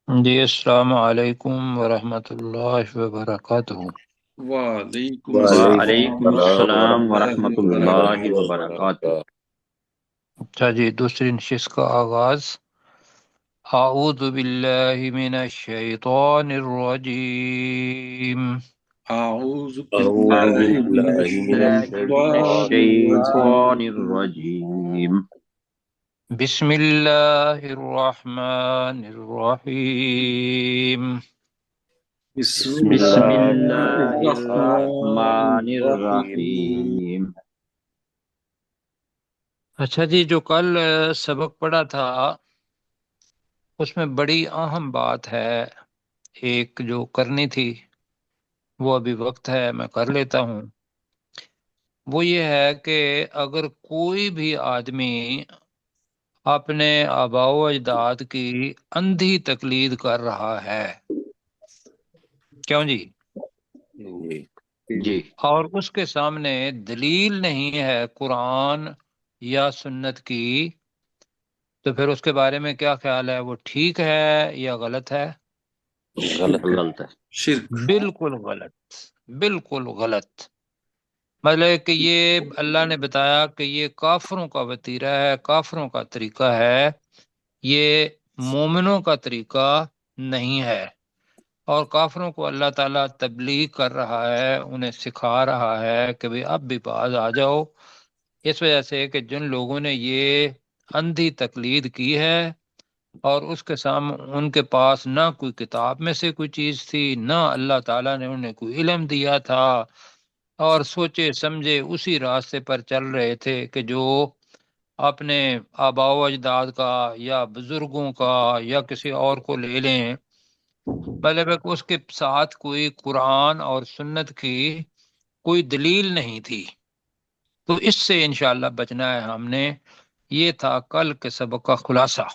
جی السلام علیکم ورحمۃ اللہ وبرکاتہ۔ وعلیکم السلام وعلیکم السلام السلام ورحمۃ ورحمۃ اللہ ورحمۃ اللہ اللہ وبرکاتہ۔ وبرکاتہ۔ وبرکاتہ۔ اچھا جی، دوسری نشست کا آغاز۔ اعوذ باللہ من الشیطان الرجیم۔ اعوذ اعوذ باللہ اعوذ من باللہ من باللہ من الشیطان الشیطان الشیطان الرجیم۔ الرجیم۔ بسم اللہ الرحمن الرحیم۔ بسم بسم بسم اللہ اللہ اللہ الرحمن الرحمن الرحیم۔ الرحیم۔ اچھا جی، جو کل سبق پڑھا تھا اس میں بڑی اہم بات ہے، ایک جو کرنی تھی، وہ ابھی وقت ہے میں کر لیتا ہوں۔ وہ یہ ہے کہ اگر کوئی بھی آدمی اپنے آباء و اجداد کی اندھی تقلید کر رہا ہے، کیوں جی، جی جی اور اس کے سامنے دلیل نہیں ہے قرآن یا سنت کی، تو پھر اس کے بارے میں کیا خیال ہے؟ وہ ٹھیک ہے یا غلط ہے؟ غلط ہے۔ غلط ہے۔ شرک۔ بالکل غلط، بالکل غلط۔ مطلب کہ یہ اللہ نے بتایا کہ یہ کافروں کا وتیرہ ہے، کافروں کا طریقہ ہے، یہ مومنوں کا طریقہ نہیں ہے۔ اور کافروں کو اللہ تعالیٰ تبلیغ کر رہا ہے، انہیں سکھا رہا ہے کہ بھئی اب بھی باز آ جاؤ، اس وجہ سے کہ جن لوگوں نے یہ اندھی تقلید کی ہے اور اس کے سامنے ان کے پاس نہ کوئی کتاب میں سے کوئی چیز تھی، نہ اللہ تعالیٰ نے انہیں کوئی علم دیا تھا، اور سوچے سمجھے اسی راستے پر چل رہے تھے کہ جو اپنے آباء و اجداد کا یا بزرگوں کا یا کسی اور کو لے لیں، مطلب ہے کہ اس کے ساتھ کوئی قرآن اور سنت کی کوئی دلیل نہیں تھی۔ تو اس سے انشاءاللہ بچنا ہے ہم نے۔ یہ تھا کل کے سبق کا خلاصہ،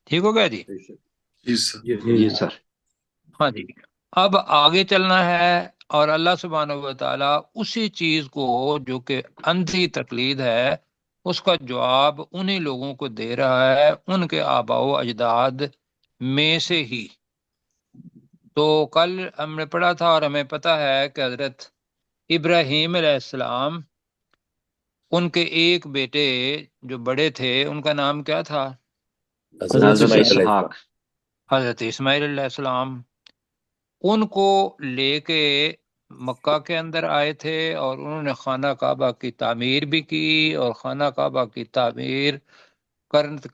ٹھیک ہو گیا جی؟ جی سر۔ جی سر۔ ہاں جی، اب آگے چلنا ہے، اور اللہ سبحانہ و تعالیٰ اسی چیز کو جو کہ اندھی تقلید ہے اس کا جواب انہی لوگوں کو دے رہا ہے، ان کے آباء و اجداد میں سے ہی۔ تو کل ہم نے پڑھا تھا اور ہمیں پتہ ہے کہ حضرت ابراہیم علیہ السلام، ان کے ایک بیٹے جو بڑے تھے ان کا نام کیا تھا؟ حضرت حضرت اسماعیل علیہ اسحاق۔ السلام۔ حضرت اسماعیل علیہ السلام، ان کو لے کے مکہ کے اندر آئے تھے، اور انہوں نے خانہ کعبہ کی تعمیر بھی کی، اور خانہ کعبہ کی تعمیر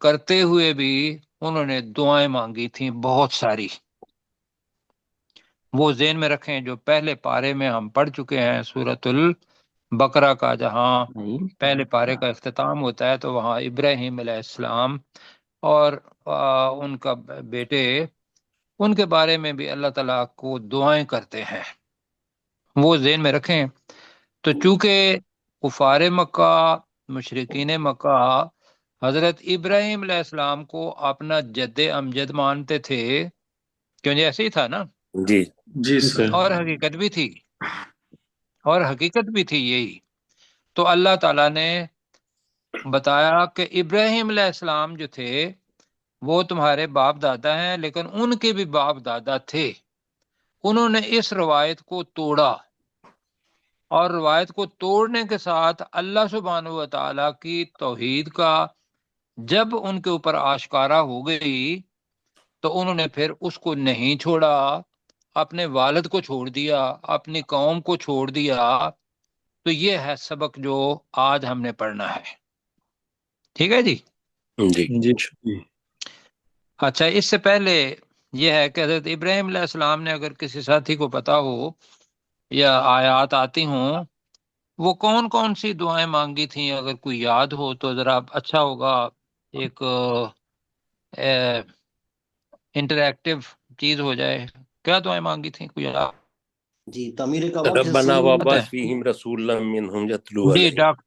کرتے ہوئے بھی انہوں نے دعائیں مانگی تھیں بہت ساری۔ وہ ذہن میں رکھیں، جو پہلے پارے میں ہم پڑھ چکے ہیں سورۃ البقرہ کا، جہاں پہلے پارے کا اختتام ہوتا ہے، تو وہاں ابراہیم علیہ السلام اور ان کا بیٹے، ان کے بارے میں بھی اللہ تعالیٰ کو دعائیں کرتے ہیں، وہ ذہن میں رکھیں۔ تو چونکہ کفار مکہ، مشرکین مکہ حضرت ابراہیم علیہ السلام کو اپنا جد امجد مانتے تھے، کیوں جی ایسے ہی تھا نا، جی جی سر۔ اور حقیقت بھی تھی، اور حقیقت بھی تھی یہی۔ تو اللہ تعالیٰ نے بتایا کہ ابراہیم علیہ السلام جو تھے وہ تمہارے باپ دادا ہیں، لیکن ان کے بھی باپ دادا تھے، انہوں نے اس روایت کو توڑا، اور روایت کو توڑنے کے ساتھ اللہ سبحانہ و تعالیٰ کی توحید کا جب ان کے اوپر آشکارا ہو گئی تو انہوں نے پھر اس کو نہیں چھوڑا، اپنے والد کو چھوڑ دیا، اپنی قوم کو چھوڑ دیا۔ تو یہ ہے سبق جو آج ہم نے پڑھنا ہے، ٹھیک ہے جی؟ جی جی۔ اچھا، اس سے پہلے یہ ہے کہ حضرت ابراہیم علیہ السلام نے، اگر کسی ساتھی کو پتا ہو یا آیات آتی ہوں، وہ کون کون سی دعائیں مانگی تھیں، اگر کوئی یاد ہو تو ذرا اچھا ہوگا، ایک انٹریکٹیو چیز ہو جائے۔ کیا دعائیں مانگی تھیں، کوئی یاد جی تعمیر کعبہ کے ربنا سلسلے میں ہے؟ وابعث فیہم رسولا منہم یتلو جی علیہم۔ ڈاکٹر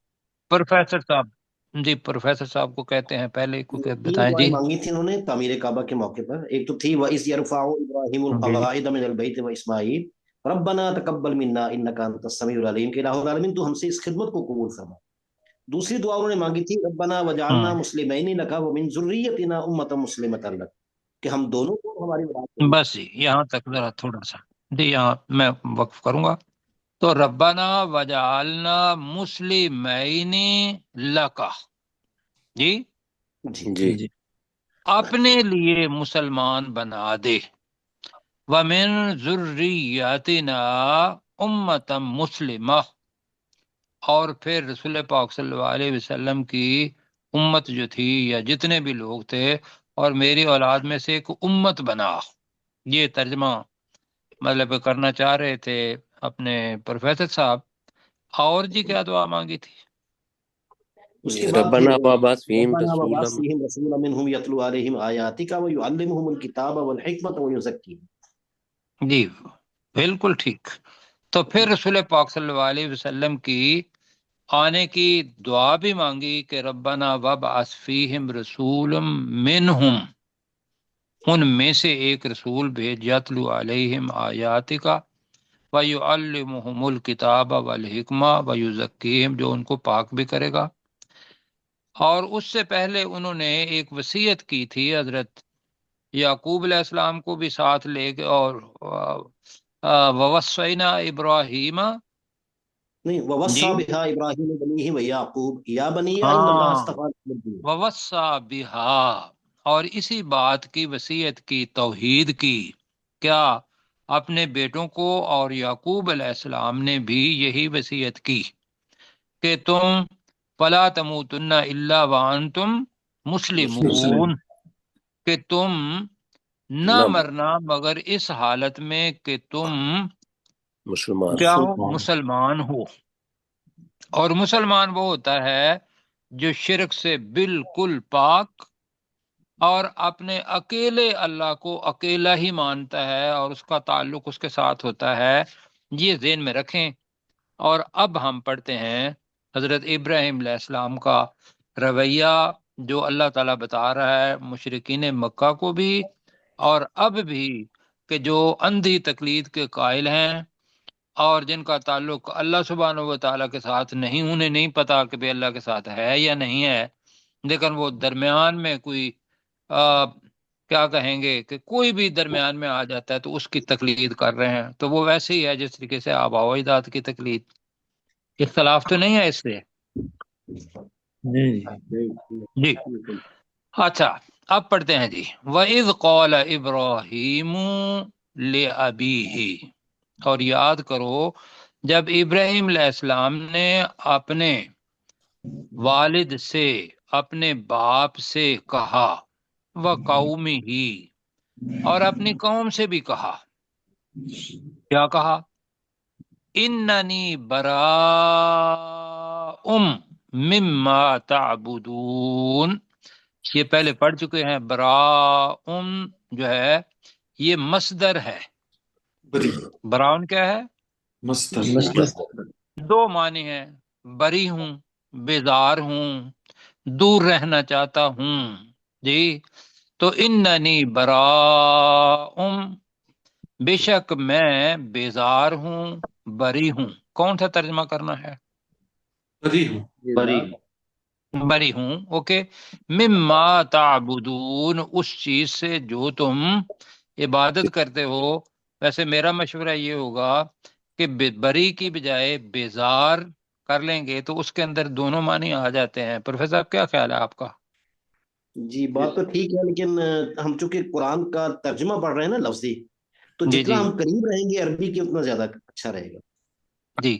پروفیسر صاحب، جی پروفیسر صاحب کو کہتے ہیں، پہلے کو تین بتائیں دعائیں جی۔ مانگی تھی انہوں نے تعمیر کعبہ کے موقع پر۔ ایک تو تھی وَإِذْ يَرْفَعُ إِبْرَاهِيمُ جی الْقَوَاعِدَ مِنَ الْبَيْتِ وَإِسْمَاعِيلُ رَبَّنَا تَقَبَّلْ مِنَّا إِنَّكَ أَنْتَ السَّمِيعُ الْعَلِيمُ کہ الہ العالمین تو ہم سے اس خدمت کو قبول فرما۔ دوسری دعا انہوں نے مانگی تھی ربنا وجعلنا مسلمین لک ومن ذریتنا امۃ مسلمۃ لک، کہ ہم دونوں کو ہماری اولاد بس جی یہاں تک ذرا تھوڑا سا جی یہاں میں وقف کروں گا. تو ربنا وجعلنا مسلمین لکا جی جی جی اپنے لیے مسلمان بنا دے. ومن ذریاتنا امتا مسلمہ اور پھر رسول پاک صلی اللہ علیہ وسلم کی امت جو تھی یا جتنے بھی لوگ تھے اور میری اولاد میں سے ایک امت بنا. یہ ترجمہ مطلب کرنا چاہ رہے تھے اپنے پروفیسر صاحب. اور جی کیا دعا مانگی تھی؟ اس کے بعد پھر ربنا وابعث فیہم ربنا رسولا وبعث فیہم رسولا منہم یتلو علیہم آیاتک ویعلمہم الکتاب والحکمت ویزکیہم. جی بالکل ٹھیک. تو پھر رسول پاک صلی اللہ علیہ وسلم کی آنے کی دعا بھی مانگی کہ ربنا وابعث فیہم رسول منہم، ان میں سے ایک رسول بھیج، یتلو علیہم آیاتک وَيُعَلِّمُهُمُ الْكِتَابَ وَالْحِکْمَةَ وَيُزَکِّیہم، جو ان کو پاک بھی کرے گا. اور اس سے پہلے انہوں نے ایک وصیت کی تھی حضرت یعقوب علیہ السلام کو بھی ساتھ لے کے، اور وَوَصَّیْنَا ابراہیم نہیں، جی ووصى بها ابراہیم بنیہ ویعقوب یا بنی ان اللہ ہاں اصطفى لكم الدین. وَوَصَّى بِهَا، اور اسی بات کی وصیت کی، توحید کی. کیا؟ اپنے بیٹوں کو. اور یعقوب علیہ السلام نے بھی یہی وصیت کی کہ تم فلا تموتن الا وانتم مسلم. مسلمون، کہ تم نہ نہ مرنا مگر اس حالت میں کہ تم مسلمان کیا ہو؟ مسلمان. مسلمان ہو. اور مسلمان وہ ہوتا ہے جو شرک سے بالکل پاک اور اپنے اکیلے اللہ کو اکیلا ہی مانتا ہے اور اس کا تعلق اس کے ساتھ ہوتا ہے. یہ ذہن میں رکھیں. اور اب ہم پڑھتے ہیں حضرت ابراہیم علیہ السلام کا رویہ، جو اللہ تعالیٰ بتا رہا ہے مشرکین مکہ کو بھی اور اب بھی، کہ جو اندھی تقلید کے قائل ہیں اور جن کا تعلق اللہ سبحانہ و تعالیٰ کے ساتھ نہیں، انہیں نہیں پتا کہ بے اللہ کے ساتھ ہے یا نہیں ہے، لیکن وہ درمیان میں کوئی کیا کہیں گے کہ کوئی بھی درمیان میں آ جاتا ہے تو اس کی تقلید کر رہے ہیں. تو وہ ویسے ہی ہے جس طریقے سے آباء و اجداد کی تقلید. اختلاف تو نہیں ہے اس سے. جی اچھا اب پڑھتے ہیں جی. وَإِذْ قَالَ إِبْرَاهِيمُ لِأَبِيهِ، اور یاد کرو جب ابراہیم علیہ السلام نے اپنے والد سے، اپنے باپ سے کہا، وَقَوْمِهِ، اور اپنی قوم سے بھی کہا. کیا کہا؟ اننی براء مما تعبدون. یہ پہلے پڑھ چکے ہیں. براء جو ہے یہ مصدر ہے. بری. براؤن کیا ہے؟ مصدر. دو معنی ہیں، بری ہوں، بیزار ہوں، دور رہنا چاہتا ہوں. جی تو اننی براء، بے شک میں بیزار ہوں، بری ہوں. کون سا ترجمہ کرنا ہے؟ بری ہوں. بری بری ہوں. اوکے. مما تعبدون، اس چیز سے جو تم عبادت کرتے ہو. ویسے میرا مشورہ یہ ہوگا کہ بری کی بجائے بیزار کر لیں گے تو اس کے اندر دونوں معنی آ جاتے ہیں. پروفیسر صاحب کیا خیال ہے آپ کا؟ جی بات تو ٹھیک ہے، لیکن ہم چونکہ قرآن کا ترجمہ پڑھ رہے ہیں نا لفظی، تو جی جتنا جی ہم قریب رہیں گے عربی کے اتنا زیادہ اچھا رہے گا. جی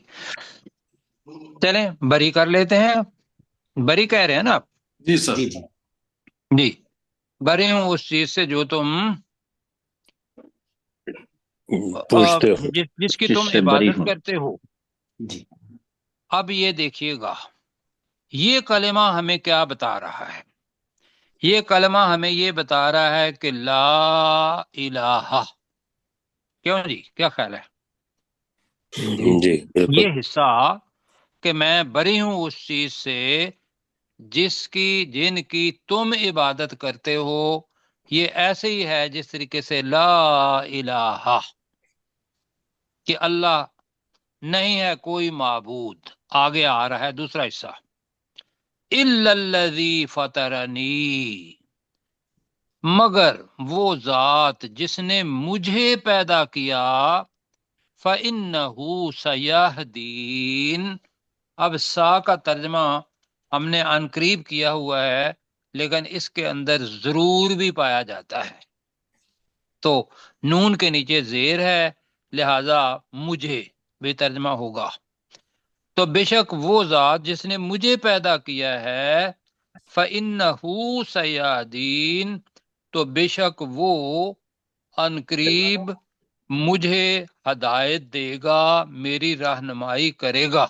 چلیں بری کر لیتے ہیں. بری کہہ رہے ہیں نا آپ؟ جی سر. جی جی جی بری ہوں اس چیز سے جو تم پوچھتے ہو. جس کی جس تم سے بری عبادت ہوں. کرتے ہو. جی. اب یہ دیکھیے گا یہ کلمہ ہمیں کیا بتا رہا ہے. یہ کلمہ ہمیں یہ بتا رہا ہے کہ لا الہ. کیوں جی کیا خیال ہے؟ جی بالکل. یہ حصہ کہ میں بری ہوں اس چیز سے جن کی تم عبادت کرتے ہو، یہ ایسے ہی ہے جس طریقے سے لا الہ، کہ اللہ نہیں ہے کوئی معبود. آگے آ رہا ہے دوسرا حصہ، الا الذی فطرنی، مگر وہ ذات جس نے مجھے پیدا کیا، فَإِنَّهُ سَيَهْدِينِ۔ اب سا کا ترجمہ ہم نے عن قریب کیا ہوا ہے، لیکن اس کے اندر ضرور بھی پایا جاتا ہے، تو نون کے نیچے زیر ہے، لہذا مجھے بھی ترجمہ ہوگا۔ تو بے شک وہ ذات جس نے مجھے پیدا کیا ہے، فَإِنَّهُ سَيَهْدِينِ، تو بے شک وہ ان قریب مجھے ہدایت دے گا، میری رہنمائی کرے گا۔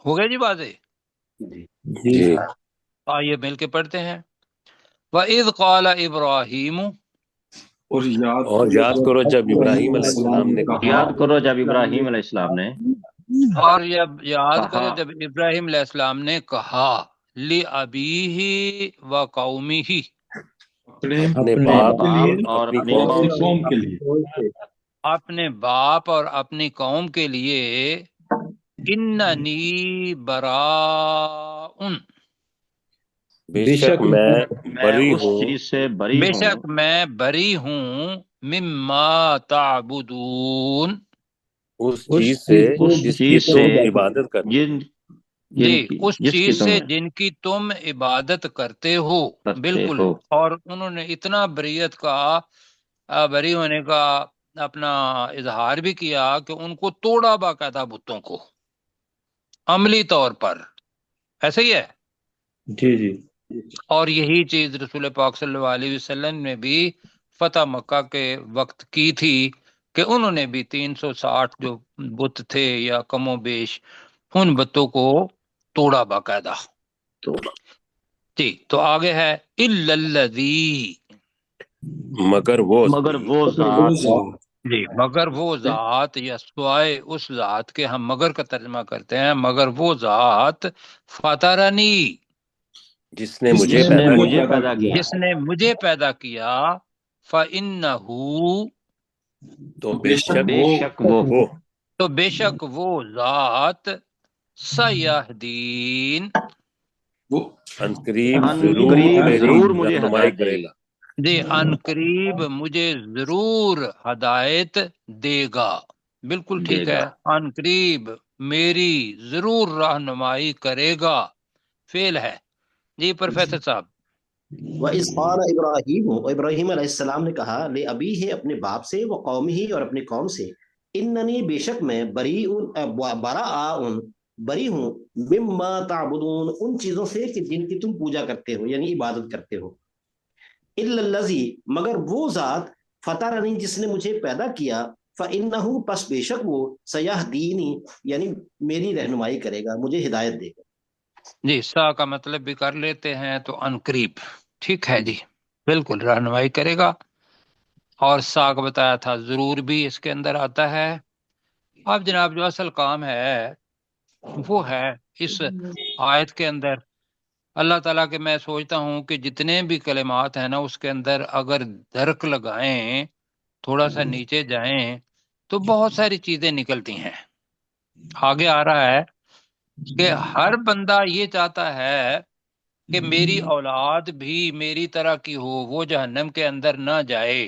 ہو گیا جی واضح؟ جی آئیے مل کے پڑھتے ہیں۔ وَإِذْ قَالَ إِبْرَاهِيمُ، اور یاد کرو جب ابراہیم علیہ السلام نے کہا، یاد کرو جب ابراہیم علیہ السلام نے اور یاد کرو کہا جب ابراہیم علیہ السلام نے کہا، لِأَبِيهِ وَقَوْمِهِ، اپنے اپنے باپ باپ کے لیے اور اپنی اپنی اور قوم اپنی قوم سے، قوم کے لیے، اپنے باپ اور اپنی قوم کے لیے، اننی براء، بے شک میں میں بری اس ہوں چیز سے بری بے ہوں شک میں بری ہوں، مما تعبدون، اس چیز سے اس جس کی چیز سے تم عبادت کرتے جن جی اس جس کی چیز تم سے جن کی تم عبادت کرتے ہو۔ کرتے بالکل، ہو۔ اور انہوں نے اتنا بریت کا بری ہونے کا اپنا اظہار بھی کیا کہ ان کو توڑا باقاعدہ بتوں کو عملی طور پر، ایسے ہی ہے۔ جی جی اور یہی چیز رسول پاک صلی اللہ علیہ وسلم نے بھی فتح مکہ کے وقت کی تھی، کہ انہوں نے بھی 360 جو بت تھے یا کم و بیش، ان بتوں کو توڑا باقاعدہ۔ جی تو آگے ہے الا الذی، مگر وہ مگر وہ ذات جی مگر وہ ذات، یا سوائے اس ذات کے ہم مگر کا ترجمہ کرتے ہیں، مگر وہ ذات فطرنی، جس نے جس مجھے جس نے پیدا مجھے کیا، پیدا کیا، جس نے مجھے پیدا کیا، فَإِنَّهُ، تو بے بے شک شک بے شک وہ وہ تو بے شک وہ ذات، سیہدین، وہ عنقریب ان ضرور قریب میری ضرور مجھے رہنمائی ہدایت دے کرے گا۔ گا۔ جی ان قریب مجھے ضرور ہدایت دے گا، بالکل دے ٹھیک گا ہے، ان قریب میری ضرور رہنمائی کرے گا، فعل ہے۔ جی پروفیسر صاحب۔ وَإِذْ قَالَ إِبْرَاهِيمُ، اور ابراہیم علیہ السلام نے کہا، لے ابی ہے اپنے باپ سے، وہ قومی ہی اور اپنی قوم سے، اننی بے شک میں بری ہوں، مما تعبدون ان چیزوں سے کہ جن کی تم پوجا کرتے ہو یعنی عبادت کرتے ہو، الا الذی مگر وہ ذات فطرنی جس نے مجھے پیدا کیا، فإنہ پس بے شک وہ سیہدینی یعنی میری رہنمائی کرے گا، مجھے ہدایت دے گا۔ جی سا کا مطلب بھی کر لیتے ہیں تو ان قریب، ٹھیک ہے جی، بالکل رہنمائی کرے گا، اور سا کا بتایا تھا ضرور بھی اس کے اندر آتا ہے۔ اب جناب جو اصل کام ہے وہ ہے اس آیت کے اندر اللہ تعالیٰ کے، میں سوچتا ہوں کہ جتنے بھی کلمات ہیں نا اس کے اندر اگر درک لگائیں، تھوڑا سا نیچے جائیں، تو بہت ساری چیزیں نکلتی ہیں۔ آگے آ رہا ہے کہ ہر بندہ یہ چاہتا ہے کہ میری اولاد بھی میری طرح کی ہو، وہ جہنم کے اندر نہ جائے۔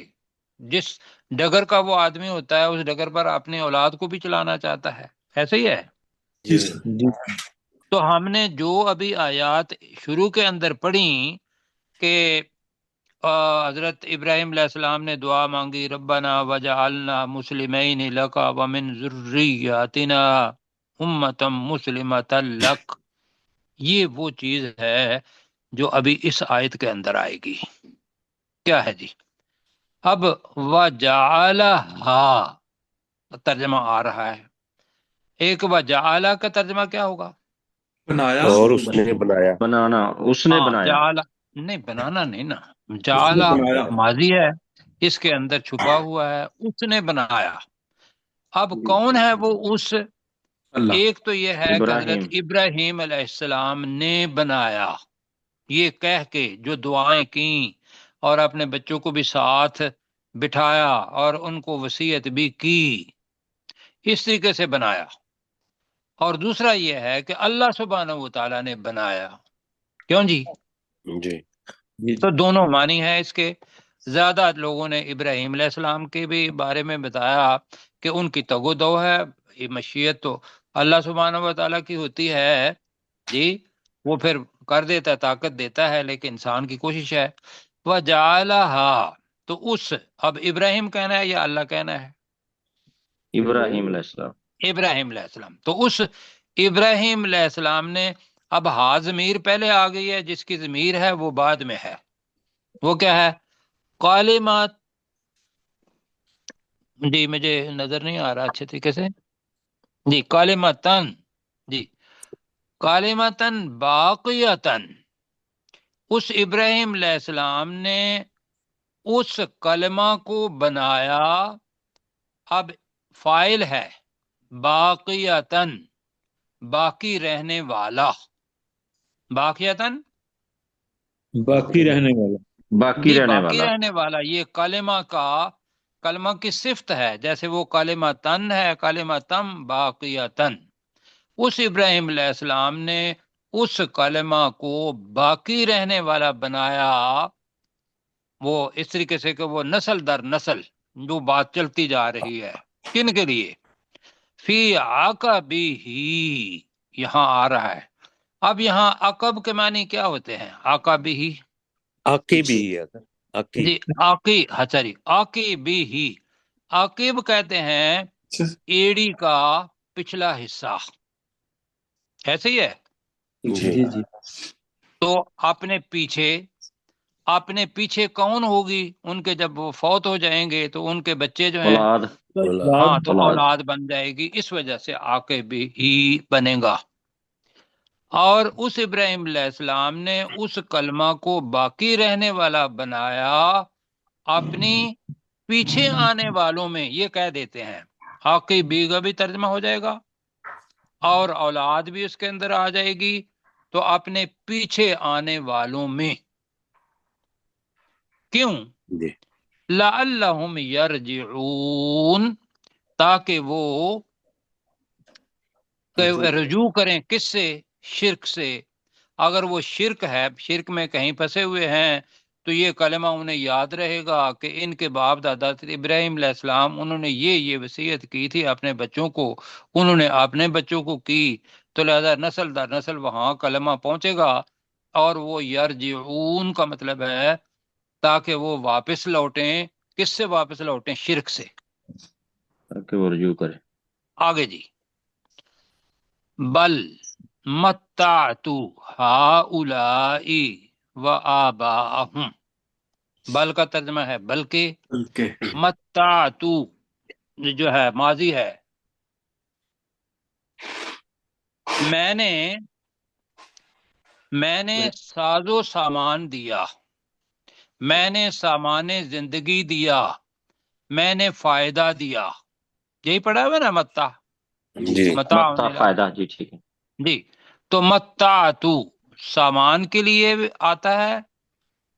جس ڈگر کا وہ آدمی ہوتا ہے اس ڈگر پر اپنی اولاد کو بھی چلانا چاہتا ہے، ایسے ہی ہے۔ جی جی سر تو ہم نے جو ابھی آیات شروع کے اندر پڑھی کہ حضرت ابراہیم علیہ السلام نے دعا مانگی، ربنا وجعلنا مسلمین لک ومن ذریاتنا امتا مسلمتا لک، یہ وہ چیز ہے جو ابھی اس آیت کے اندر آئے گی۔ کیا ہے جی؟ اب وجعلہا ترجمہ آ رہا ہے، ایک وجعلہ کا ترجمہ کیا ہوگا؟ بنایا، اور اس نے بنایا، بنانا، اس نے ہاں بنایا، جعل، نہیں بنانا نہیں نا، اس نے جعلہ بنایا، ماضی ہے، اس کے اندر چھپا ہوا ہے اس نے بنایا۔ اب کون ہے وہ اس؟ اللہ ایک تو یہ ہے کہ حضرت ابراہیم، ابراہیم علیہ السلام نے بنایا، یہ کہہ کے جو دعائیں کیں اور اپنے بچوں کو بھی ساتھ بٹھایا اور ان کو وصیت بھی کی، اس طریقے سے بنایا۔ اور دوسرا یہ ہے کہ اللہ سبحانہ و تعالیٰ نے بنایا، کیوں جی؟ جی جی تو دونوں معنی ہے اس کے. زیادہ لوگوں نے ابراہیم علیہ السلام کے بھی بارے میں بتایا کہ ان کی تگ و دو ہے. یہ مشیت تو اللہ سبحانہ و تعالیٰ کی ہوتی ہے جی، وہ پھر کر دیتا ہے، طاقت دیتا ہے، لیکن انسان کی کوشش ہے. وَجَعَلَهَا، تو اس، اب ابراہیم کہنا ہے یا اللہ کہنا ہے؟ ابراہیم علیہ السلام. ابراہیم علیہ السلام. تو اس ابراہیم علیہ السلام نے، اب ہا ضمیر پہلے آ گئی ہے، جس کی ضمیر ہے وہ بعد میں ہے. وہ کیا ہے؟ کالمات. جی مجھے نظر نہیں آ رہا اچھے طریقے سے. جی کالمتن. جی کالمتن باقیتن. اس ابراہیم علیہ السلام نے اس کلمہ کو بنایا. اب فائل ہے باقیتن، باقی رہنے والا. باقیتن باقی رہنے والا. باقی جی رہنے باقی والا. رہنے والا. یہ کلمہ کی صفت ہے، جیسے وہ کلمہ تن ہے، کلمہ تم باقیتن. اس ابراہیم علیہ السلام نے اس کلمہ کو باقی رہنے والا بنایا. وہ اس طریقے سے کہ وہ نسل در نسل جو بات چلتی جا رہی ہے. کن کے لیے؟ فی عقبہ، یہاں آ رہا ہے. اب یہاں عقب کے معنی کیا ہوتے ہیں؟ عقبہ. عقیب ہی ہے سر، عقیب. جی عقیب ہی. عقیب کہتے ہیں اچھا. ایڑی کا پچھلا حصہ. ایسے ہی ہے. جی جی جی. تو اپنے پیچھے کون ہوگی؟ ان کے جب وہ فوت ہو جائیں گے تو ان کے بچے جو ہیں، اولاد. ہاں تو اولاد. اولاد بن جائے گی. اس وجہ سے عاقب ہی بنے گا. اور اس ابراہیم علیہ السلام نے اس کلمہ کو باقی رہنے والا بنایا اپنی پیچھے آنے والوں میں. یہ کہہ دیتے ہیں عاقبی کا بھی ترجمہ ہو جائے گا اور اولاد بھی اس کے اندر آ جائے گی. تو اپنے پیچھے آنے والوں میں. کیوں؟ جی لعلہم یرجعون، تاکہ وہ رجوع کریں. کس سے؟ شرک سے. اگر وہ شرک ہے، شرک میں کہیں پھنسے ہوئے ہیں، تو یہ کلمہ انہیں یاد رہے گا کہ ان کے باپ دادا ابراہیم علیہ السلام انہوں نے یہ وصیت کی تھی اپنے بچوں کو، انہوں نے اپنے بچوں کو کی. تو لہذا نسل در نسل وہاں کلمہ پہنچے گا. اور وہ یرجعون کا مطلب ہے تاکہ وہ واپس لوٹیں. کس سے واپس لوٹیں؟ شرک سے. تاکہ وہ رجوع کرے. آگے جی. بل متعت ہؤلاء وآباءہم. بل کا ترجمہ ہے بلکہ. بلکہ. متعت جو ہے ماضی ہے. میں نے ساز و سامان دیا، میں نے سامان زندگی دیا، میں نے فائدہ دیا. یہی پڑھا ہوا نا متا. جی متا فائدہ. جی ٹھیک ہے. جی تو متعتو سامان کے لیے آتا ہے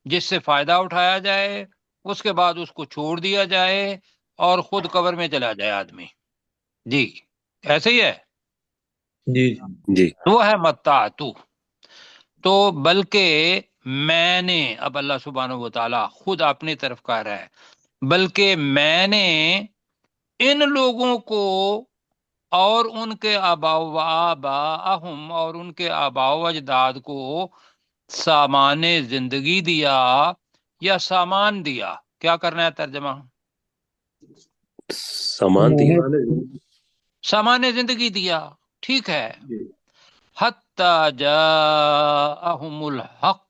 جس سے فائدہ اٹھایا جائے، اس کے بعد اس کو چھوڑ دیا جائے اور خود قبر میں چلا جائے آدمی. جی ایسے ہی ہے. جی جی وہ ہے متعتو. تو بلکہ میں نے، اب اللہ سبحانہ و تعالی خود اپنی طرف کہہ رہا ہے، بلکہ میں نے ان لوگوں کو اور ان کے آباء و آباءہم اور ان کے آباء و اجداد کو سامان زندگی دیا یا سامان دیا. کیا کرنا ہے ترجمہ؟ سامان دیا. سامان زندگی دیا. ٹھیک ہے. حتی جاءہم الحق،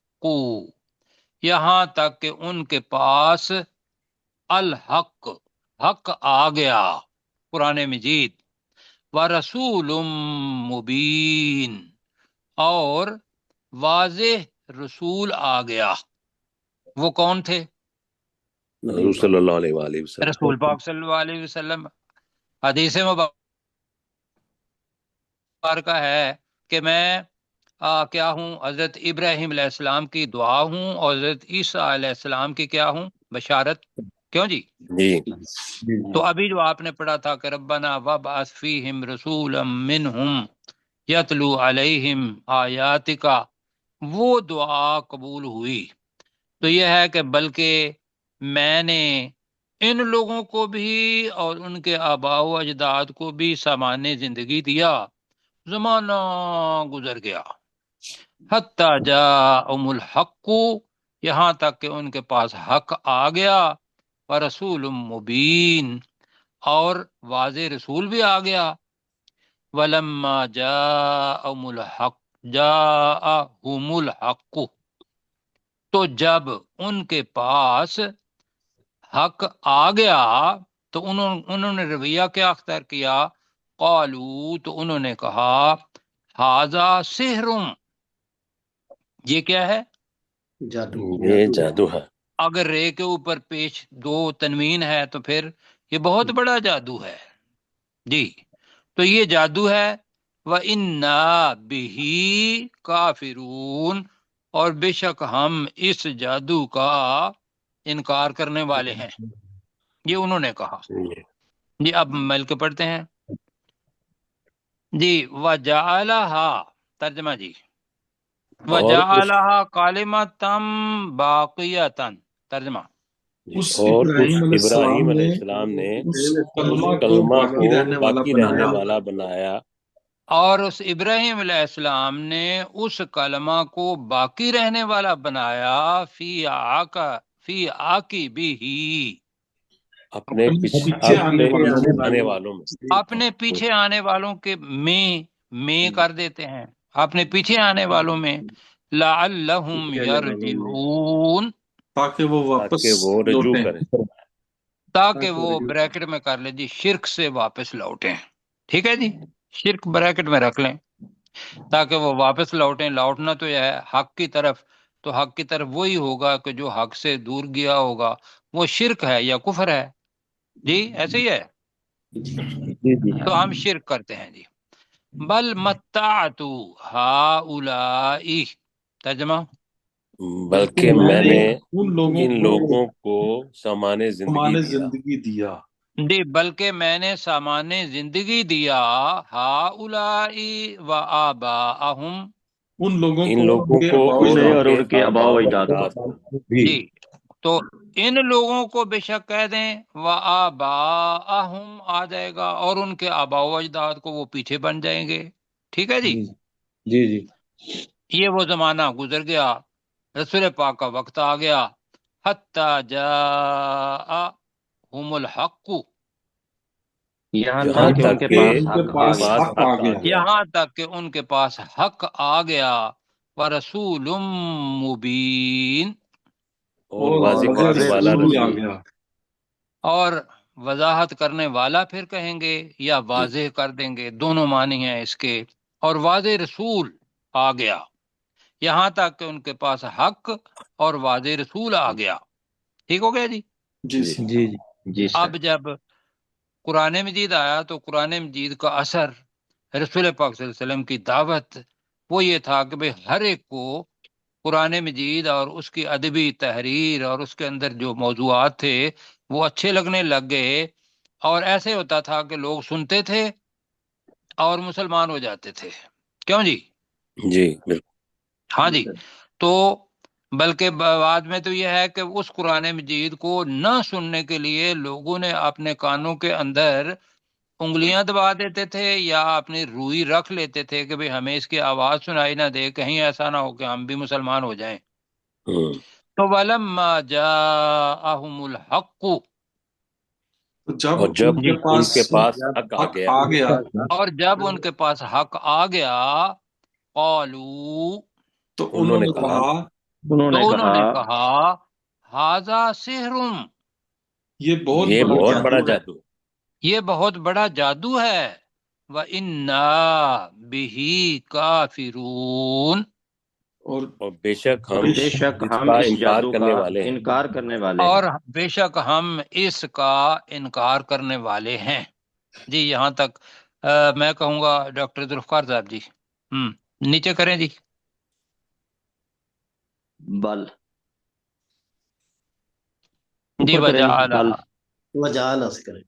یہاں تک کہ ان کے پاس الحق، حق آ گیا، قرآن مجید. ورسول مبین، اور واضح رسول آ گیا. وہ کون تھے؟ حضور صلی اللہ علیہ وآلہ وسلم. رسول پاک صلی اللہ علیہ وسلم. حدیث مبارکہ ہے کہ میں کیا ہوں؟ حضرت ابراہیم علیہ السلام کی دعا ہوں اور حضرت عیسیٰ علیہ السلام کی کیا ہوں؟ بشارت. کیوں جی؟ جی تو ابھی جو آپ نے پڑھا تھا کہ ربنا وابعث فیہم رسولا منہم یتلو علیہم آیاتک، وہ دعا قبول ہوئی. تو یہ ہے کہ بلکہ میں نے ان لوگوں کو بھی اور ان کے آباء و اجداد کو بھی سامان زندگی دیا، زمانہ گزر گیا، حتی جاءہم الحق، یہاں تک کہ ان کے پاس حق آ گیا، ورسول مبین، اور واضح رسول بھی آ گیا، ولما جاءہم الحق، تو جب ان کے پاس حق آ گیا تو انہوں نے رویہ کیا اختیار کیا؟ قالو، تو انہوں نے کہا ھذا سحر، یہ کیا ہے؟ جادو۔ یہ جادو ہے۔ اگر رے کے اوپر پیش دو تنوین ہے تو پھر یہ بہت بڑا جادو ہے جی، تو یہ جادو ہے۔ وَإِنَّا بِهِ کافرون، اور بے شک ہم اس جادو کا انکار کرنے والے ہیں، یہ انہوں نے کہا جی۔ اب مل کے پڑھتے ہیں جی۔ وَجَعَلَهَا، ترجمہ جی، اور اس وَجَعَلَهَا كَلِمَةً بَاقِيَةً، ترجمہ اس اور ابراہیم اس علیہ السلام ابراہیم علیہ نے السلام نے اس اس کلمہ کو کلمہ باقی کو رہنے والا باقی رہنے بنایا والا بنایا، اور اس ابراہیم علیہ السلام نے اس کلمہ کو باقی رہنے والا بنایا، فی عاقبہ، اپنے پیچھے آنے آنے والوں میں۔ اپنے پیچھے آنے والوں کے میں کر دیتے ہیں، اپنے پیچھے آنے والوں میں، لعلہم یرجعون، تاکہ وہ واپس تاکہ وہ رجوع لوٹیں۔ کریں۔ تاکہ وہ بریکٹ میں کر لیں جی، شرک سے واپس لوٹیں، ٹھیک ہے جی، شرک بریکٹ میں رکھ لیں، تاکہ وہ واپس لوٹیں۔ لوٹنا تو یہ ہے حق کی طرف، تو حق کی طرف وہی ہوگا کہ جو حق سے دور گیا ہوگا، وہ شرک ہے یا کفر ہے جی، ایسے ہی ہے، جی جی تو ہم شرک کرتے ہیں جی۔ بل متعت ہؤلاء، ترجمہ بلکہ میں نے ان لوگوں ان کو لوگوں کو سامان زندگی سامان دیا، زندگی دیا۔ جی، بلکہ میں نے سامان زندگی دیا، ہؤلاء و آباءہم، ان لوگوں ان کو لوگوں کے کو آباء و اور انہیں اجداد اور ان ان کے کے آباء آباء و و اجداد کو اجداد کو بھی۔ جی، تو ان لوگوں کو بے شک کہہ دیں و آباءہم آ جائے گا، اور ان کے آباء و اجداد کو وہ پیچھے بن جائیں گے، ٹھیک ہے جی۔ جی جی یہ وہ زمانہ گزر گیا، رسول پاک کا وقت آ گیا، حتی جاءہم الحق، یہاں یہاں تک کہ ان تک کے کہ پاس ان کے حق آ پاس گیا، حق آ حق آ گیا۔ گیا، یہاں تک کہ ان کے پاس حق آ گیا، ورسول مبین، اور اور واضح واضح کرنے واضح والا رسول بھی رسول آ بھی، رسول۔ گیا۔ اور وضاحت کرنے والا پھر کہیں گے یا واضح کر دیں گے، دونوں معنی ہیں اس کے، اور واضح رسول آ گیا، یہاں تک کہ ان کے پاس حق اور واضح رسول آ گیا، ٹھیک ہو گیا جی۔ جی جی سر۔ جی جی جی سر، اب جب قرآن مجید آیا تو قرآن مجید کا اثر، رسول پاک صلی اللہ علیہ وسلم کی دعوت وہ یہ تھا کہ بھئی ہر ایک کو قرآن مجید اور اس کی ادبی تحریر اور اس کے اندر جو موضوعات تھے وہ اچھے لگنے لگ گئے، اور ایسے ہوتا تھا کہ لوگ سنتے تھے اور مسلمان ہو جاتے تھے، کیوں جی؟ جی بالکل۔ ہاں جی جی، سر، تو بلکہ بعد میں تو یہ ہے کہ اس قرآن مجید کو نہ سننے کے لیے لوگوں نے اپنے کانوں کے اندر انگلیاں دبا دیتے تھے یا اپنی روئی رکھ لیتے تھے کہ بھئی ہمیں اس کی آواز سنائی نہ دے، کہیں ایسا نہ ہو کہ ہم بھی مسلمان ہو جائیں۔ ہوں۔ تو وَلَمَّا جَاءَهُمُ الْحَقُّ، تو جب اور جب ان جی، کے ان پاس کے پاس حق آ حق گیا، آ گیا، اور جب ان کے پاس حق آ گیا، قالوا، تو انہوں انہوں نے نے کہا، کہا انہوں تو نے انہوں کہا نے کہا ھذا سحر، یہ بہت یہ بڑا بہت بڑا جادو ہے۔ جادو، یہ بہت بڑا جادو ہے، وَإِنَّا بِهِ کافرون، اور بے شک ہم بے شک اس ہم کا اس انکار جادو کا کرنے والے ہیں۔ انکار کرنے والے اور ہیں۔ بے شک ہم اس کا انکار کرنے والے ہیں جی۔ یہاں تک میں کہوں گا ڈاکٹر ذوالفقار صاحب جی، نیچے کریں جی۔ بل، جی، اوپر کریں جی، بل، وجعل سے کریں۔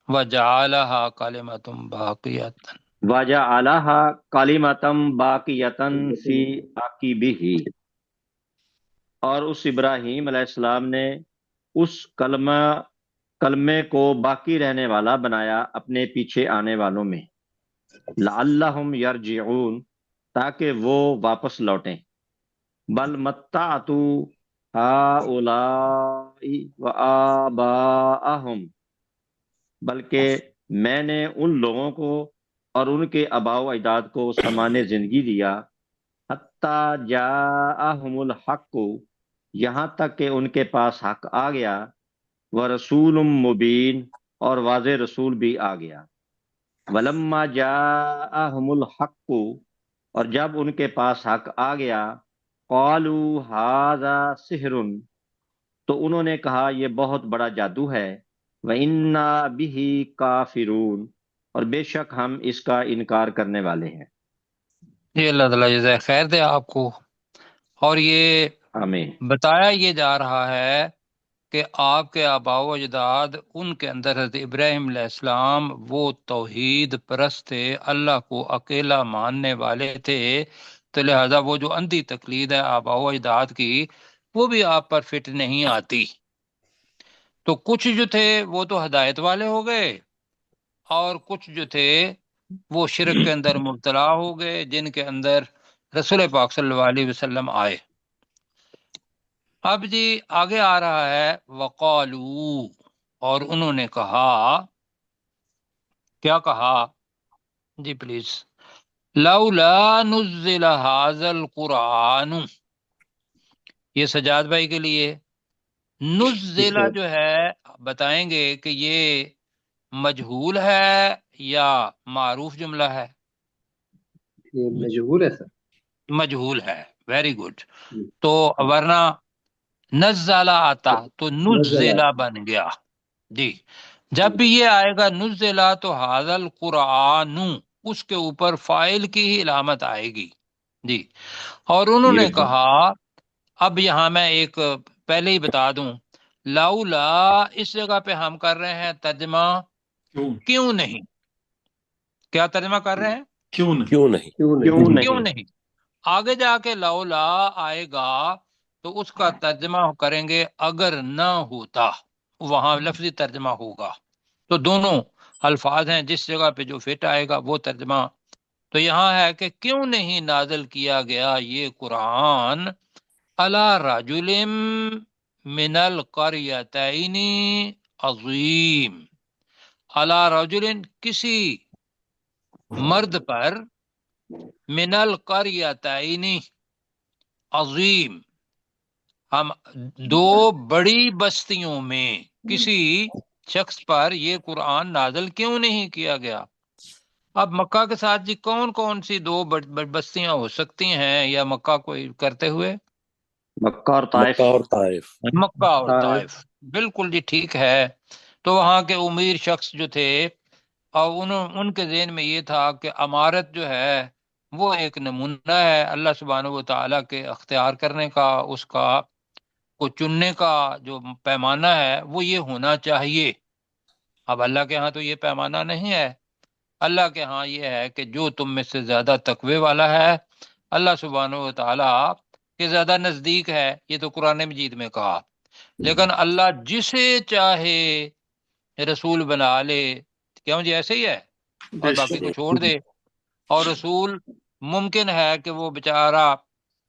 وَجَعَلَهَا كَلِمَةٌ بَاقِيَةً، وَجَعَلَهَا كَلِمَةً بَاقِيَةً فِي عَقِبِهِ، اور اس ابراہیم علیہ السلام نے اس کلمے کو باقی رہنے والا بنایا اپنے پیچھے آنے والوں میں، لعلہم یرجعون، تاکہ وہ واپس لوٹیں۔ بل متعت ہؤلاء وآباءہم، بلکہ میں نے ان لوگوں کو اور ان کے آباء و اجداد کو سامان زندگی دیا، حتی جاءہم الحق، یہاں تک کہ ان کے پاس حق آ گیا، ورسول مبین، اور واضح رسول بھی آ گیا۔ ولما جاءہم الحق، اور جب ان کے پاس حق آ گیا، قالوا ھذا سحر، تو انہوں نے کہا یہ بہت بڑا جادو ہے، وَإِنَّا بِهِ کافرون، اور بے شک ہم اس کا انکار کرنے والے ہیں۔ یہ اللہ تعالیٰ جزائے خیر دے آپ کو۔ اور یہ آمین۔ بتایا یہ جا رہا ہے کہ آپ کے آباء و اجداد، ان کے اندر حضرت ابراہیم علیہ السلام وہ توحید پرست تھے، اللہ کو اکیلا ماننے والے تھے، تو لہذا وہ جو اندھی تقلید ہے آباء و اجداد کی، وہ بھی آپ پر فٹ نہیں آتی۔ تو کچھ جو تھے وہ تو ہدایت والے ہو گئے، اور کچھ جو تھے وہ شرک کے اندر مبتلا ہو گئے، جن کے اندر رسول پاک صلی اللہ علیہ وسلم آئے۔ اب جی آگے آ رہا ہے وقالو، اور انہوں نے کہا، کیا کہا جی پلیز؟ لولا نزل ھذا القرآن، یہ سجاد بھائی کے لیے نزل جو ہے بتائیں گے کہ یہ مجہول ہے یا معروف جملہ ہے؟ یہ مجہول ہے سر۔ مجہول ہے، ویری گڈ۔ تو ورنہ نزلہ آتا تو نزلہ بن گیا جی۔ جب بھی یہ آئے گا نزلہ تو ھذا القرآن، اس کے اوپر فاعل کی ہی علامت آئے گی جی۔ اور انہوں نے کہا، اب یہاں میں ایک پہلے ہی بتا دوں، لولا اس جگہ پہ ہم کر رہے ہیں ترجمہ کیوں نہیں۔ کیا ترجمہ کر رہے ہیں؟ کیوں نہیں؟ کیوں نہیں؟ کیوں نہیں۔ آگے جا کے لولا آئے گا تو اس کا ترجمہ کریں گے اگر نہ ہوتا، وہاں لفظی ترجمہ ہوگا۔ تو دونوں الفاظ ہیں، جس جگہ پہ جو فٹ آئے گا وہ ترجمہ۔ تو یہاں ہے کہ کیوں نہیں نازل کیا گیا یہ قرآن علی رجل من القریتین عظیم، علی رجل کسی مرد پر، من القریتین عظیم، ہم دو بڑی بستیوں میں کسی شخص پر یہ قرآن نازل کیوں نہیں کیا گیا؟ اب مکہ کے ساتھ جی کون کون سی دو بستیاں ہو سکتی ہیں یا مکہ کو کرتے ہوئے؟ مکہ اور طائف۔ مکہ اور طائف۔ مکہ اور طائف، بالکل جی ٹھیک ہے۔ تو وہاں کے امیر شخص جو تھے، اور ان کے ذہن میں یہ تھا کہ امارت جو ہے وہ ایک نمونہ ہے اللہ سبحانہ و تعالیٰ کے اختیار کرنے کا، اس کا کو چننے کا جو پیمانہ ہے وہ یہ ہونا چاہیے۔ اب اللہ کے ہاں تو یہ پیمانہ نہیں ہے، اللہ کے ہاں یہ ہے کہ جو تم میں سے زیادہ تقوی والا ہے اللہ سبحانہ و تعالیٰ کے زیادہ نزدیک ہے، یہ تو قرآن مجید میں کہا۔ لیکن اللہ جسے چاہے رسول بنا لے، کیا مجھے ایسے ہی ہے، اور باقی کو چھوڑ دے۔ اور رسول ممکن ہے کہ وہ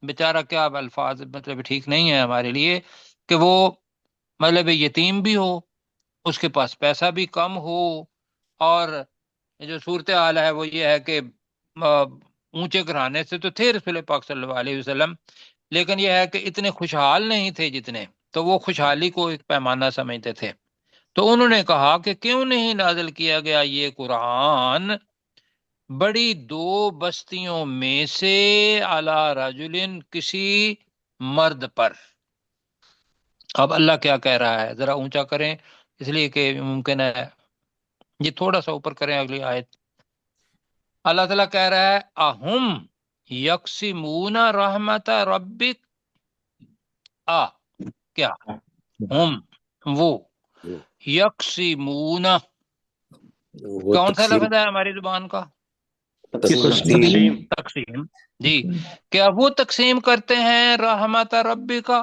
بیچارہ کیا الفاظ مطلب ٹھیک نہیں ہے ہمارے لیے، کہ وہ مطلب یتیم بھی ہو، اس کے پاس پیسہ بھی کم ہو، اور جو صورتحال ہے وہ یہ ہے کہ اونچے گھرانے سے تو تھے رسول پاک صلی اللہ علیہ وسلم، لیکن یہ ہے کہ اتنے خوشحال نہیں تھے جتنے، تو وہ خوشحالی کو ایک پیمانہ سمجھتے تھے۔ تو انہوں نے کہا کہ کیوں نہیں نازل کیا گیا یہ قرآن بڑی دو بستیوں میں سے، علی رجل کسی مرد پر۔ اب اللہ کیا کہہ رہا ہے، ذرا اونچا کریں اس لیے کہ ممکن ہے یہ تھوڑا سا اوپر کریں اگلی آیت۔ اللہ تعالیٰ کہہ رہا ہے اہم یقسمون رحمت ربک، کیا ہم وہ یقسمون، وہ کون سا تقسیم، لفظ ہے ہماری زبان کا؟ تقسیم۔ تقسیم جی۔ کیا وہ تقسیم کرتے ہیں رحمت ربی کا،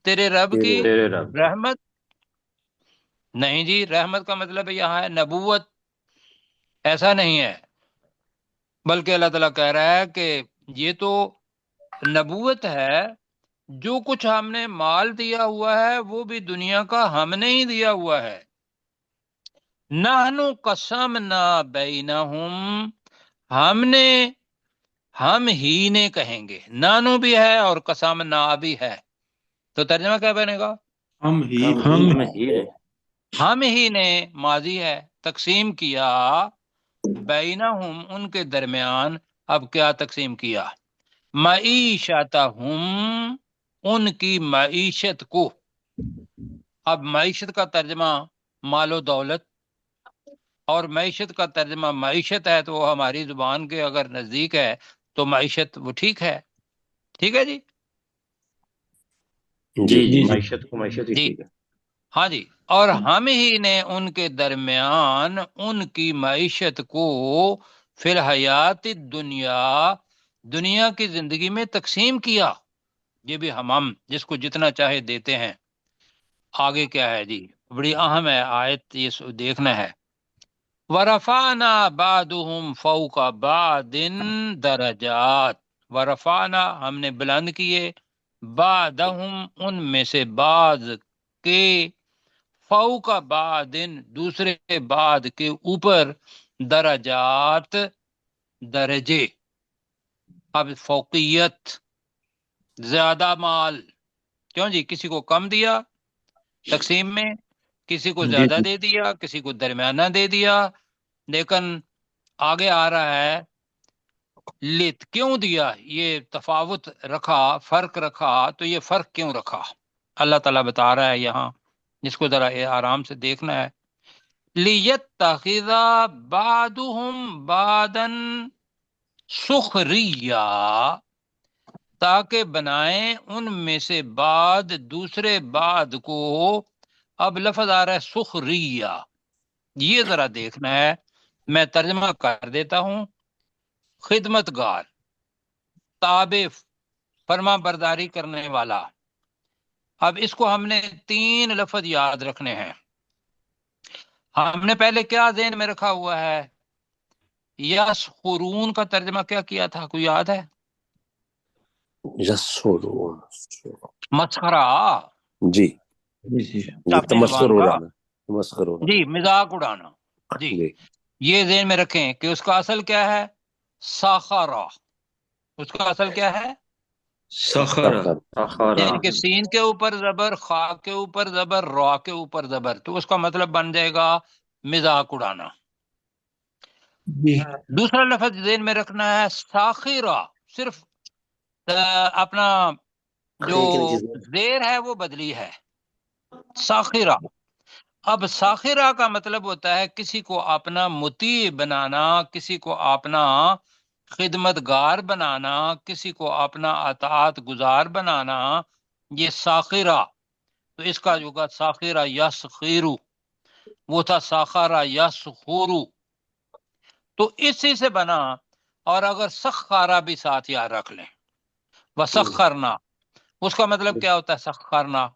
تیرے رب کی تیرے رب رحمت نہیں جی، رحمت کا مطلب یہاں ہے نبوت، ایسا نہیں ہے، بلکہ اللہ تعالیٰ کہہ رہا ہے کہ یہ تو نبوت ہے، جو کچھ ہم نے مال دیا ہوا ہے وہ بھی دنیا کا ہم نے ہی دیا ہوا ہے۔ نحنو قسمنا بینہم، ہم ہی نے کہیں گے، نانو بھی ہے اور قسمنا بھی ہے، تو ترجمہ کیا بنے گا؟ ہم ہی نے ماضی ہے، تقسیم کیا، بینہم ان کے درمیان، اب کیا تقسیم کیا؟ معیشتہم ان کی معیشت کو۔ اب معیشت کا ترجمہ مال و دولت، اور معیشت کا ترجمہ معیشت ہے تو وہ ہماری زبان کے اگر نزدیک ہے تو معیشت وہ ٹھیک ہے، ٹھیک ہے جی، جی معیشت کو معیشت ہی جی ٹھیک ہے۔ ہاں جی، اور ہم ہی نے ان کے درمیان ان کی معیشت کو فی الحیات دنیا کی زندگی میں تقسیم کیا، یہ بھی ہم جس کو جتنا چاہے دیتے ہیں۔ آگے کیا ہے جی، بڑی اہم ہے آیت، یہ دیکھنا ہے۔ ورفعنا بعضهم فوق بعض درجات، ورفعنا ہم نے بلند کیے، بعضهم ان میں سے بعض کے، فوق بعض دوسرے بعض کے اوپر، درجات درجے۔ اب فوقیت، زیادہ مال، کیوں جی، کسی کو کم دیا تقسیم میں، کسی کو زیادہ دے دیا، کسی کو درمیانہ دے دیا، لیکن آگے آ رہا ہے لت کیوں دیا، یہ تفاوت رکھا، فرق رکھا، تو یہ فرق کیوں رکھا اللہ تعالیٰ بتا رہا ہے یہاں، جس کو ذرا آرام سے دیکھنا ہے۔ لیتخذ بعضهم بعضا سخریا، تاکہ بنائیں ان میں سے بعض دوسرے بعض کو، اب لفظ آ رہا ہے سخریہ، یہ ذرا دیکھنا ہے، میں ترجمہ کر دیتا ہوں، خدمت گار، تابع، فرما برداری کرنے والا۔ اب اس کو ہم نے 3 لفظ یاد رکھنے ہیں۔ ہم نے پہلے کیا ذہن میں رکھا ہوا ہے؟ یسخرون کا ترجمہ کیا کیا تھا، کوئی یاد ہے؟ یسرون، مسخرہ، جی اپنی تمسخر زبان کا، اڑانا، تمسخر اڑانا، جی مذاق اڑانا، جی جی یہ ذہن میں رکھیں کہ اس کا اصل کیا ہے؟ ساخرہ، اس کا اصل کیا ہے؟ سخر، یعنی کہ سین کے اوپر زبر، خا کے اوپر زبر، را کے اوپر زبر، تو اس کا مطلب بن جائے گا مذاق اڑانا۔ دوسرا لفظ ذہن میں رکھنا ہے ساخرہ، صرف اپنا جو زیر ہے وہ بدلی ہے، ساخرہ۔ اب ساخرہ کا مطلب ہوتا ہے کسی کو اپنا مطیع بنانا، کسی کو اپنا خدمت گار بنانا، کسی کو اپنا اطاعت گزار بنانا، یہ ساخرہ۔ تو اس کا جو ہوگا ساخرہ یسخیرو، وہ تھا ساخرہ یسخورو، تو اسی سے بنا۔ اور اگر سخارہ بھی ساتھ یاد رکھ لیں، وسخرنا، اس کا مطلب کیا ہوتا ہے سخرنا؟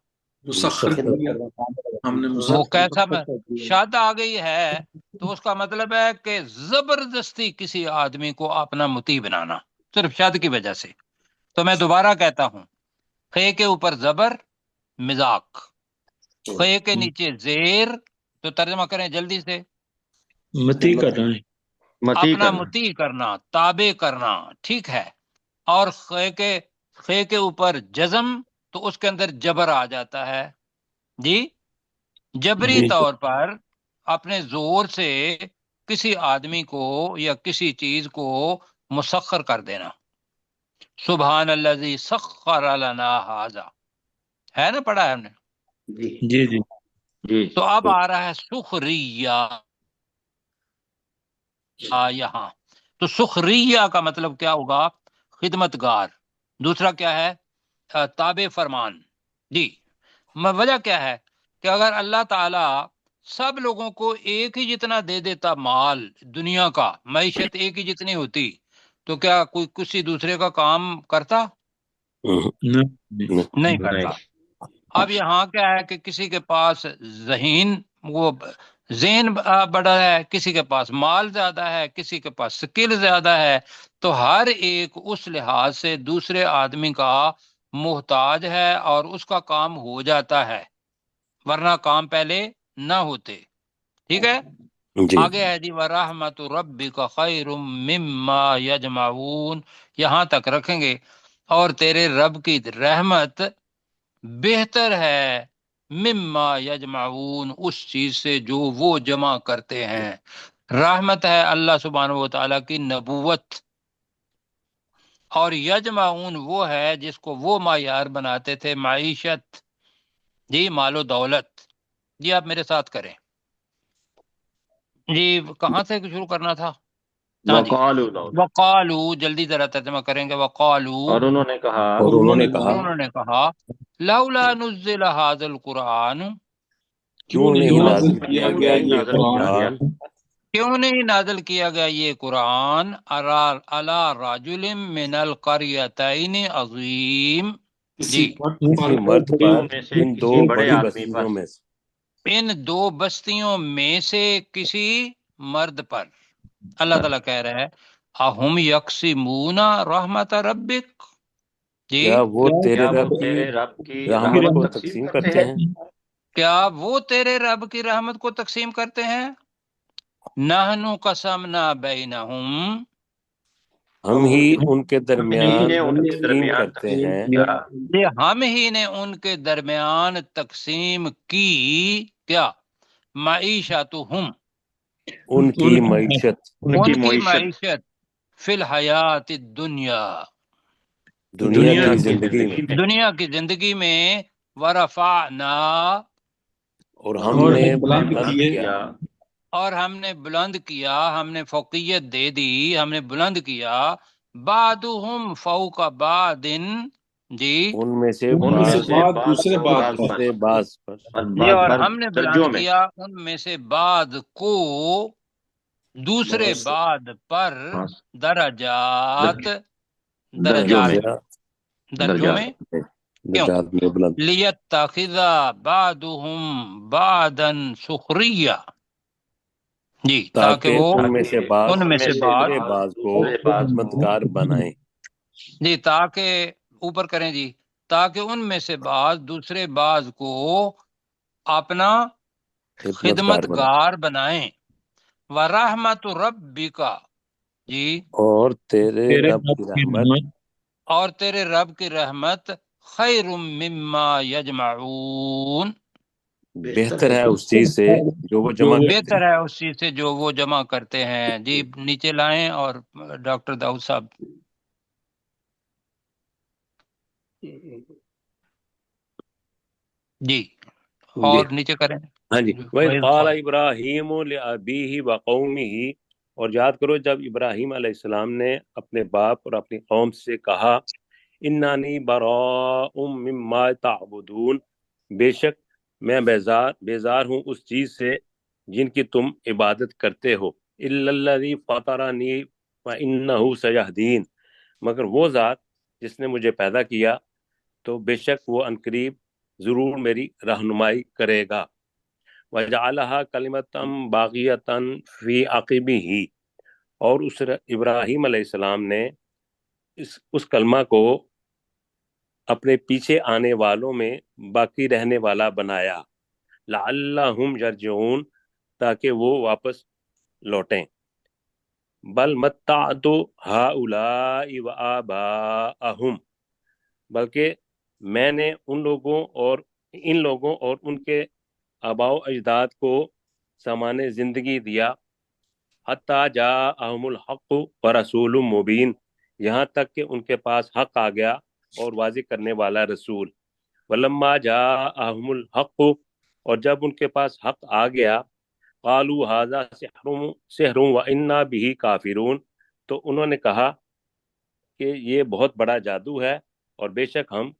وہ کیسا شاد آ گئی ہے تو اس کا مطلب ہے کہ زبردستی کسی آدمی کو اپنا مطیع بنانا، صرف شاد کی وجہ سے۔ تو میں دوبارہ کہتا ہوں، خے کے اوپر زبر مذاق، خے کے نیچے زیر، تو ترجمہ کریں جلدی سے، متی کرنا ہے، اپنا مطیع کرنا، تابع کرنا، ٹھیک ہے۔ اور خے کے اوپر جزم، تو اس کے اندر جبر آ جاتا ہے، جی جبری طور پر اپنے زور سے کسی آدمی کو یا کسی چیز کو مسخر کر دینا۔ سبحان الذی سخر لنا ھذا، ہے نا، پڑھا ہے ہم نے؟ جی جی جی تو اب آ رہا ہے سخریہ یہاں، تو سخریہ کا مطلب کیا ہوگا؟ خدمت گار۔ دوسرا کیا ہے؟ تابع فرمان، جی۔ وجہ کیا ہے کہ اگر اللہ تعالی سب لوگوں کو ایک ہی جتنا دے دیتا، مال دنیا کا، معیشت ایک ہی جتنی ہوتی، تو کیا کوئی کسی دوسرے کا کام کرتا؟ نہیں کرتا۔ اب یہاں کیا ہے کہ کسی کے پاس وہ ذہن بڑا ہے، کسی کے پاس مال زیادہ ہے، کسی کے پاس سکل زیادہ ہے، تو ہر ایک اس لحاظ سے دوسرے آدمی کا محتاج ہے اور اس کا کام ہو جاتا ہے، ورنہ کام پہلے نہ ہوتے۔ ٹھیک ہے، جی آگے ہے جی وَرَحْمَتُ رَبِّكَ خَيْرٌ مِّمَّا يَجْمَعُونَ، یہاں تک رکھیں گے، اور تیرے رب کی رحمت بہتر ہے مما یجمعون، اس چیز سے جو وہ جمع کرتے ہیں۔ رحمت ہے اللہ سبحانہ و تعالیٰ کی نبوت، اور یجمعون وہ ہے جس کو وہ معیار بناتے تھے معیشت، جی مال و دولت۔ جی آپ میرے ساتھ کریں، جی کہاں سے شروع کرنا تھا؟ ہاں جی، وقالوا، وقالو، جلدی ذرا ترجمہ کریں گے۔ وقالو، اور انہوں نے کہا اور انہوں نے اور کہا انہوں نے کہا لولا نزل هذا القرآن، کیوں کیوں نہیں نہیں نازل نازل کیا کیا گیا گیا یہ یہ نازل کیا قرآن گیا قرآن کیوں نہیں نازل کیا گیا یہ قرآن علی رجل من القریتین عظیم، کسی جی مرد کسی پر مرد بڑی پر میں سے ان دو کسی بڑے بڑی آدمی پر، بستیوں میں سے، ان دو بستیوں میں سے کسی مرد پر۔ اللہ تعالیٰ کہہ رہا ہے اہم یقسمون رحمت ربک، جی کیا وہ تیرے کیا وہ رب کی تیرے رب کی رحمت رحمت کو تقسیم تقسیم کرتے کرتے ہیں؟ ہیں؟ کیا وہ تیرے رب کی رحمت کو تقسیم کرتے ہیں؟ نحن قسمنا بینہم، ہم ہی ان کے ہم ہی درمیان نے ان کے تقسیم درمیان کرتے تقسیم ہیں، کیا، یہ ہم ہی نے ان کے درمیان تقسیم کی، کیا؟ معیشتہم، ان کی ان معیشت ان کی ان کی معیشت معیشت، فی الحیات الدنیا، دنیا دنیا کی کی زندگی میں، زندگی میں، دنیا کی زندگی میں، ورفعنا، اور ہم اور نے ہم نے بلند بلند بلند کیے کیا کیا اور ہم نے بلند کیا، ہم نے فوقیت دے دی، ہم نے بلند کیا، بعدہم فوق بعد، جی ان میں سے ان میں سے بعض بعد بعض دوسرے کو بات بعض پر پر، سے بعض پر، اور جی، اور ہر ہم نے بلند درجوں میں، کیا ان میں سے بعد کو دوسرے بس بعد پر، ہاں، درجات، درجوں درجات میں، درجوں درجات، میں، کیوں؟ درجات میں بلند، لیتخذ بعضهم بعضا سخریا، جی تاکہ تاکہ وہ ان میں سے بعض ان میں میں سے سے بعض، دوسرے بعض کو دوسرے بعض کو مددگار بنائیں، جی تاکہ اوپر کریں جی، تاکہ ان میں سے بعض دوسرے بعض کو اپنا خدمتگار بنائیں، خدمتگار بنائیں۔ ورحمت ربک، جی اور تیرے تیرے رب رب کی کی رحمت رحمت اور تیرے رب کی رحمت خیر مما یجمعون، بہتر ہے اس چیز سے جو وہ جو جمع وہ کرتے بہتر ہیں۔ ہے اس چیز سے جو وہ جمع کرتے ہیں۔ جی نیچے لائیں، اور ڈاکٹر داؤد صاحب، جی جی اور نیچے کریں۔ ہاں جی، وَإِذْ وَإِذْ قَالَ قَالَ، إِبْرَاهِيمُ لِأَبِيهِ وَقَوْمِهِ، اور یاد کرو جب ابراہیم علیہ السلام نے اپنے باپ اور اپنی قوم سے کہا اِنَّنِي بَرَاءٌ مِّمَّا تَعْبُدُونَ، بے شک میں بیزار ہوں اس چیز سے جن کی تم عبادت کرتے ہو، إِلَّا الَّذِي فَطَرَنِي فَإِنَّهُ سَيَهْدِينِ، مگر وہ ذات جس نے مجھے پیدا کیا تو بے شک وہ عنقریب ضرور میری رہنمائی کرے گا۔ وَجَعَلَهَا كَلِمَةً بَاقِيَةً فِي عَقِبِهِ، اور اس ابراہیم علیہ السلام نے اس کلمہ کو اپنے پیچھے آنے والوں میں باقی رہنے والا بنایا، لَعَلَّهُمْ يَرْجِعُونَ، تاکہ وہ واپس لوٹیں۔ بل متعت هؤلاء وآباءهم، بلکہ میں نے ان لوگوں اور ان کے آباء و اجداد کو سامان زندگی دیا، حتیٰ جاءہم الحق ورسول مبین، یہاں تک کہ ان کے پاس حق آ گیا اور واضح کرنے والا رسول۔ ولما جاءہم الحق، اور جب ان کے پاس حق آ گیا، قالوا ھذا سحر وانا به کافرون، تو انہوں نے کہا کہ یہ بہت بڑا جادو ہے اور بے شک ہم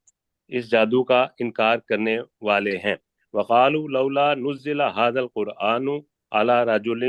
اس جادو کا انکار کرنے والے ہیں۔ وقالوا لولا نزل هذا القرآن على رجل